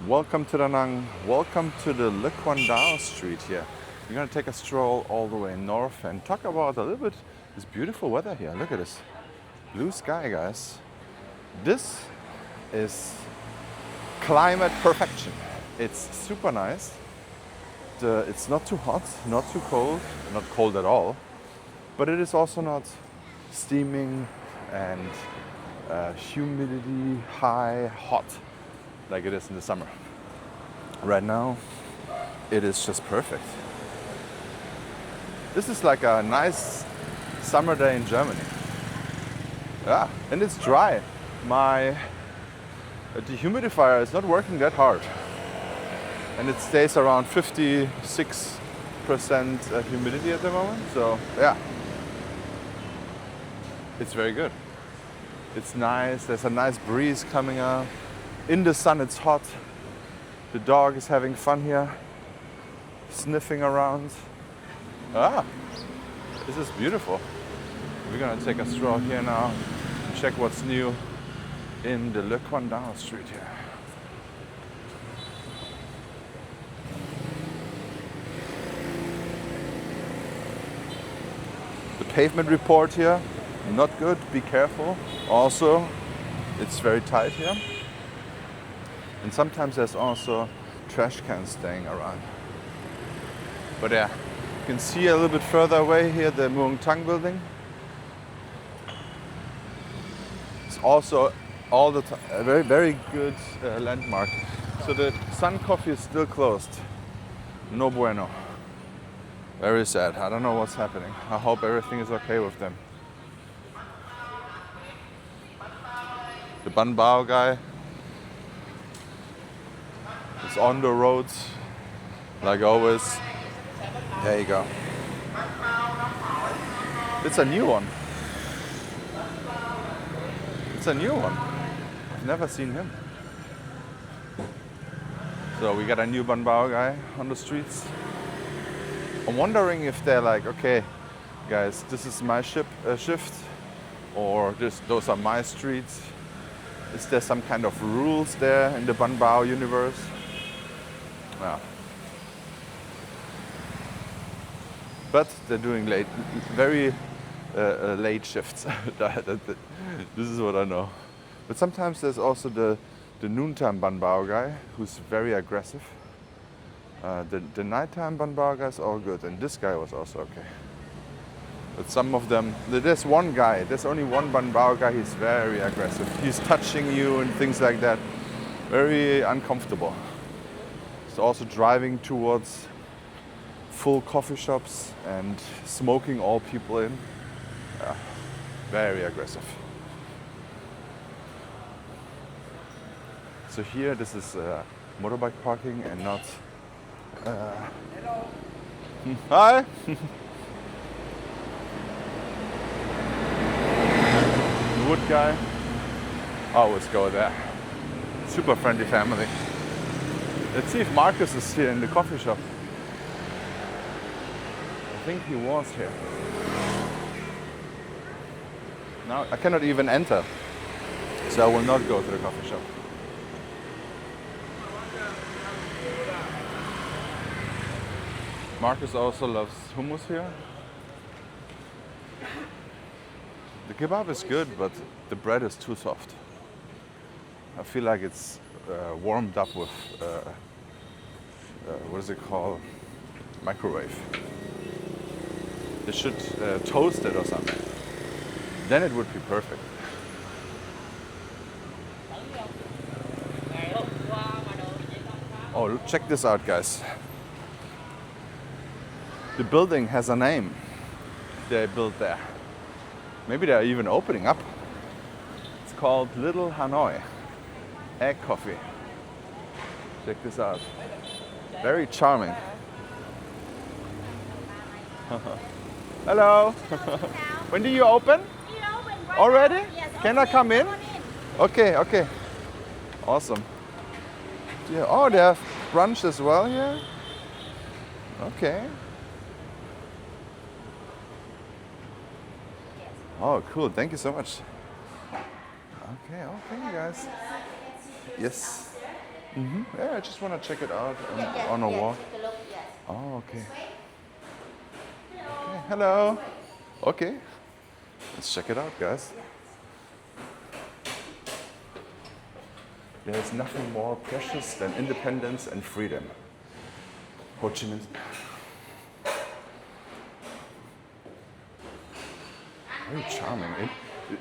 Welcome to Da Nang. Welcome to the Le Quan Dao street here. We're gonna take a stroll all the way north and talk about a little bit this beautiful weather here. Look at this blue sky, guys. This is climate perfection. It's super nice. It's not too hot, not too cold, not cold at all, but it is also not steaming and humidity high, hot like it is in the summer. Right now, it is just perfect. This is like a nice summer day in Germany. Yeah, and it's dry. My dehumidifier is not working that hard. And it stays around 56% humidity at the moment. So yeah, it's very good. It's nice. There's a nice breeze coming up. In the sun, it's hot. The dog is having fun here, sniffing around. This is beautiful. We're gonna take a stroll here now and check what's new in the Le Quan Dao street here. The pavement report here, not good, be careful. Also, it's very tight here. And sometimes there's also trash cans staying around. But yeah, you can see a little bit further away here the An Thuong building. It's also all the time a very, very good landmark. So the Sun Coffee is still closed. No bueno. Very sad. I don't know what's happening. I hope everything is okay with them. The Ban Bao guy is on the roads, like always. There you go. It's a new one. It's a new one. I've never seen him. So we got a new Ban Bao guy on the streets. I'm wondering if they're like, okay, guys, this is my shift, or those are my streets. Is there some kind of rules there in the Ban Bao universe? Yeah. But they're doing very late shifts. This is what I know. But sometimes there's also the noontime Ban Bao guy who's very aggressive. The nighttime Ban Bao guy is all good, and this guy was also okay. But some of them, there's one guy, there's only one Ban Bao guy, he's very aggressive. He's touching you and things like that. Very uncomfortable. He's also driving towards full coffee shops and smoking all people in. Yeah, very aggressive. So here, this is motorbike parking and not... Hi! Wood guy. Always go there. Super friendly family. Let's see if Marcus is here in the coffee shop. I think he was here. Now I cannot even enter, so I will not go to the coffee shop. Marcus also loves hummus here. The kebab is good, but the bread is too soft. I feel like it's warmed up with, what is it called? Microwave. They should toast it or something. Then it would be perfect. Oh, check this out, guys. The building has a name they built there. Maybe they're even opening up. It's called Little Hanoi Egg Coffee. Check this out. Very charming. Hello. When do you open? Already? Can I come in? Okay, okay. Awesome. Yeah. Oh, they have brunch as well here? Okay. Oh, cool. Thank you so much. Okay, guys. Yes. Yeah, I just want to check it out Yes, on a yes, walk. take a look, yes. Oh, okay. This way. Okay. Hello. Okay. Let's check it out, guys. There's nothing more precious than independence and freedom. Ho Chi Minh. Very charming.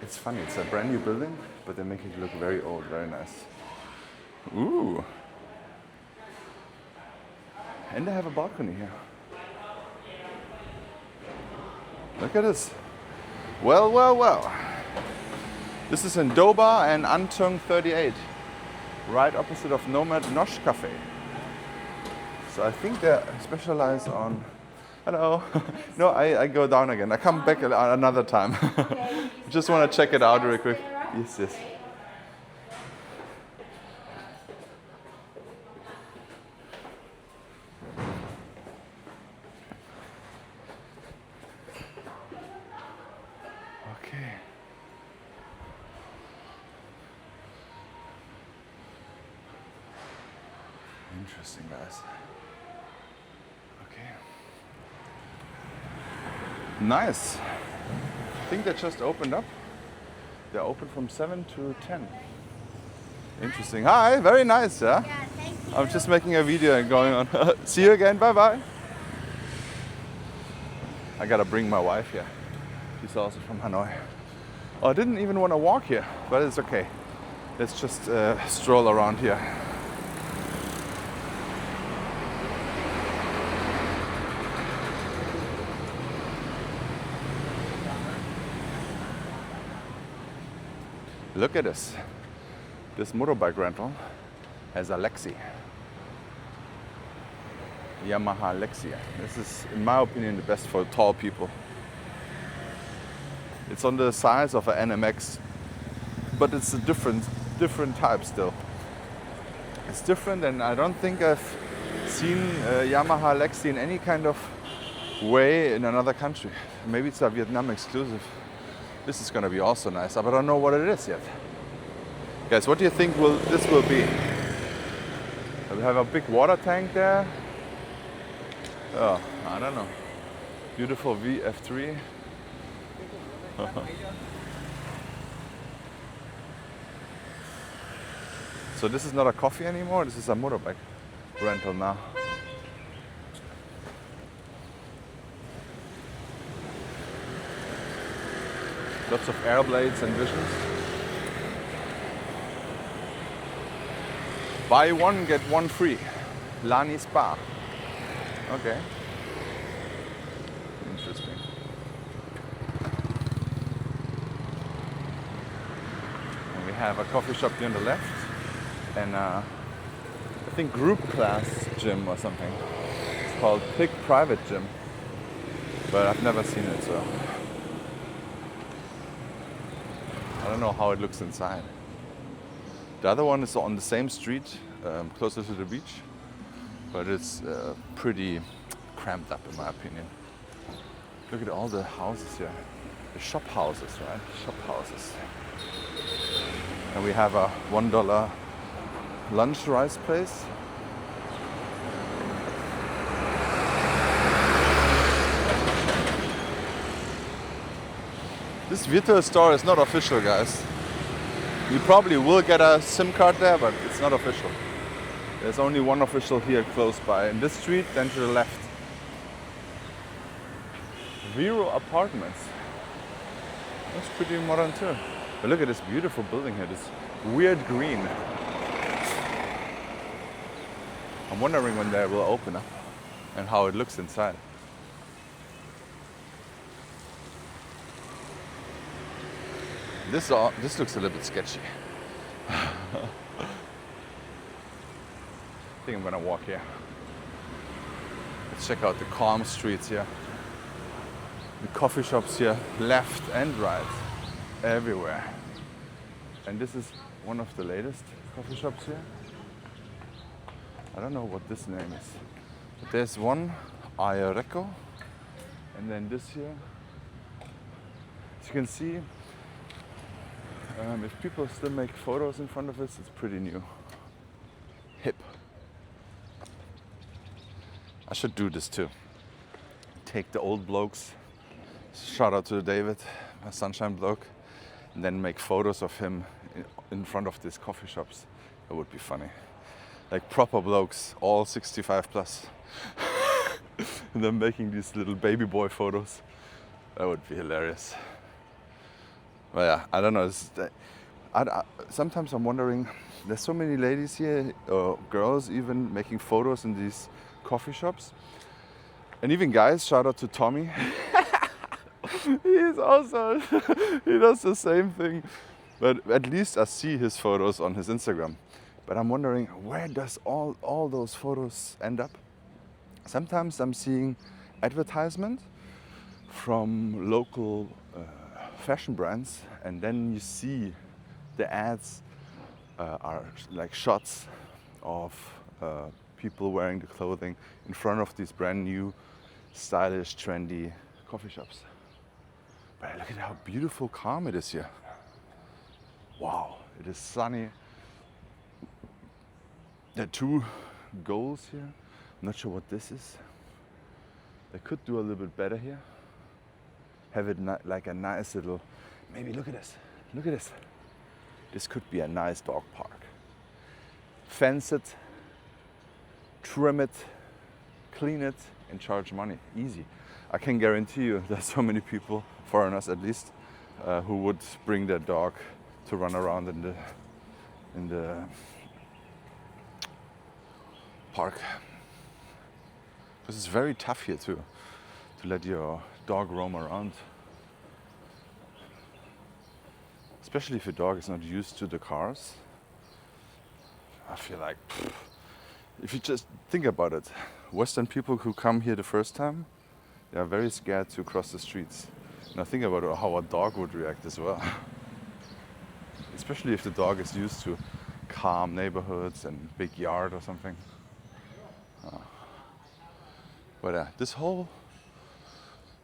It's funny. It's a brand new building, but they make it look very old. Very nice. Ooh. And they have a balcony here. Look at this. Well, well, well. This is in Doba and An Thuong 38, right opposite of Nomad Nosh Cafe. So I think they specialize on. Hello. No, I go down again. I come back another time. Just want to check it out real quick. Yes, yes. Okay. Interesting, guys. Okay. Nice. I think they just opened up. They're open from 7 to 10. Interesting. Hi, very nice, yeah? Yeah, thank you. I'm just making a video and going on. See you again, bye-bye. I gotta bring my wife here. She's also from Hanoi. Oh, I didn't even want to walk here, but it's okay. Let's just stroll around here. Look at this. This motorbike rental has a Lexi. Yamaha Lexi. This is, in my opinion, the best for tall people. It's on the size of an NMX, but it's a different type still. It's different, and I don't think I've seen a Yamaha Lexi in any kind of way in another country. Maybe it's a Vietnam exclusive. This is gonna be also nice, but I don't know what it is yet. Guys, what do you think this will be? We have a big water tank there. Oh, I don't know. Beautiful VF3. So this is not a coffee anymore, this is a motorbike rental now. Lots of air blades and visions. Buy one, get one free. Lani Spa. Okay. Interesting. And we have a coffee shop here on the left. And I think group class gym or something. It's called Pig Private Gym. But I've never seen it, so I don't know how it looks inside. The other one is on the same street, closer to the beach, but it's pretty cramped up in my opinion. Look at all the houses here. The shop houses, right? Shop houses. And we have a $1 lunch rice place. This virtual store is not official, guys. You probably will get a SIM card there, but it's not official. There's only one official here close by. In this street, then to the left. Vero Apartments. That's pretty modern too. But look at this beautiful building here, this weird green. I'm wondering when they will open up and how it looks inside. This looks a little bit sketchy. I think I'm gonna walk here. Let's check out the calm streets here. The coffee shops here, left and right, everywhere. And this is one of the latest coffee shops here. I don't know what this name is. But there's one, Ayareco, and then this here. As you can see, if people still make photos in front of us, it's pretty new. hip. I should do this too. Take the old blokes, shout out to David, my sunshine bloke, and then make photos of him in front of these coffee shops. That would be funny. Like proper blokes, all 65 plus. And then making these little baby boy photos. That would be hilarious. But yeah, I don't know. Sometimes I'm wondering, there's so many ladies here, or girls even, making photos in these coffee shops. And even guys, shout out to Tommy. He does the same thing. But at least I see his photos on his Instagram. But I'm wondering, where does all those photos end up? Sometimes I'm seeing advertisement from local fashion brands, and then you see the ads are like shots of people wearing the clothing in front of these brand new, stylish, trendy coffee shops. But look at how beautiful, calm it is here. Wow, it is sunny. There are two goals here. I'm not sure what this is. They could do a little bit better here. Have it like a nice little, maybe look at this. Look at this. This could be a nice dog park. Fence it, trim it, clean it, and charge money. Easy. I can guarantee you there's so many people, foreigners at least, who would bring their dog to run around in the park. Because it's very tough here too, to let your dog roam around. Especially if your dog is not used to the cars. I feel like, if you just think about it, Western people who come here the first time, they are very scared to cross the streets. Now think about how a dog would react as well. Especially if the dog is used to calm neighborhoods and big yard or something. But this whole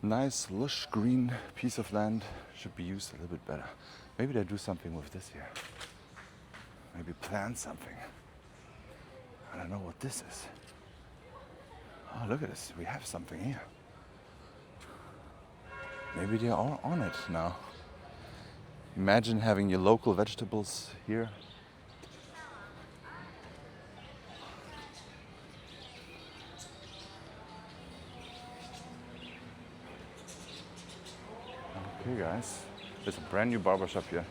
nice, lush, green piece of land should be used a little bit better. Maybe they do something with this here. Maybe plant something. I don't know what this is. Oh, look at this. We have something here. Maybe they're all on it now. Imagine having your local vegetables here. Okay guys, there's a brand new barbershop here.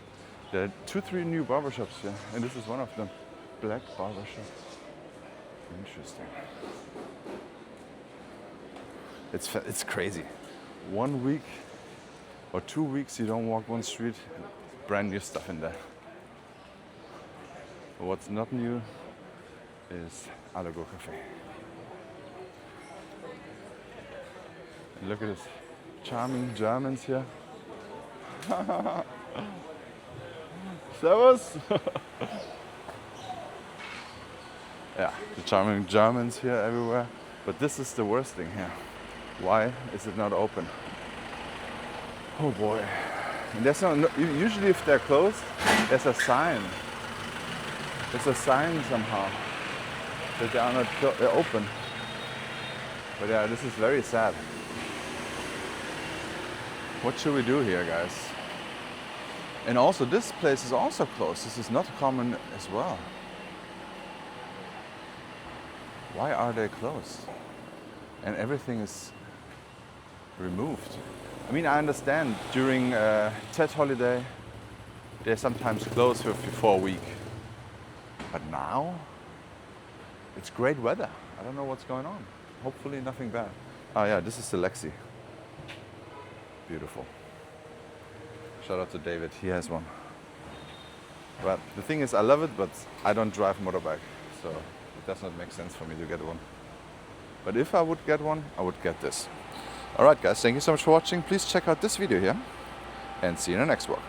There are 2-3 new barbershops here, and this is one of them. Black barbershop. Interesting. It's crazy. 1 week or 2 weeks you don't walk one street, brand new stuff in there. But what's not new is Alago Cafe. And look at this charming Germans here. Servus! Yeah, the charming Germans here everywhere. But this is the worst thing here. Why is it not open? Oh boy. And there's usually if they're closed, there's a sign. There's a sign somehow that they are not open. But yeah, this is very sad. What should we do here, guys? And also, this place is also closed. This is not common as well. Why are they closed? And everything is removed. I mean, I understand during Tet holiday, they're sometimes closed for a week. But now, it's great weather. I don't know what's going on. Hopefully nothing bad. Oh yeah, this is the Lexi. Beautiful. Shout out to David, he has one. But the thing is, I love it, but I don't drive motorbike, so it does not make sense for me to get one. But if I would get one, I would get this. Alright guys, thank you so much for watching. Please check out this video here, and see you in the next one.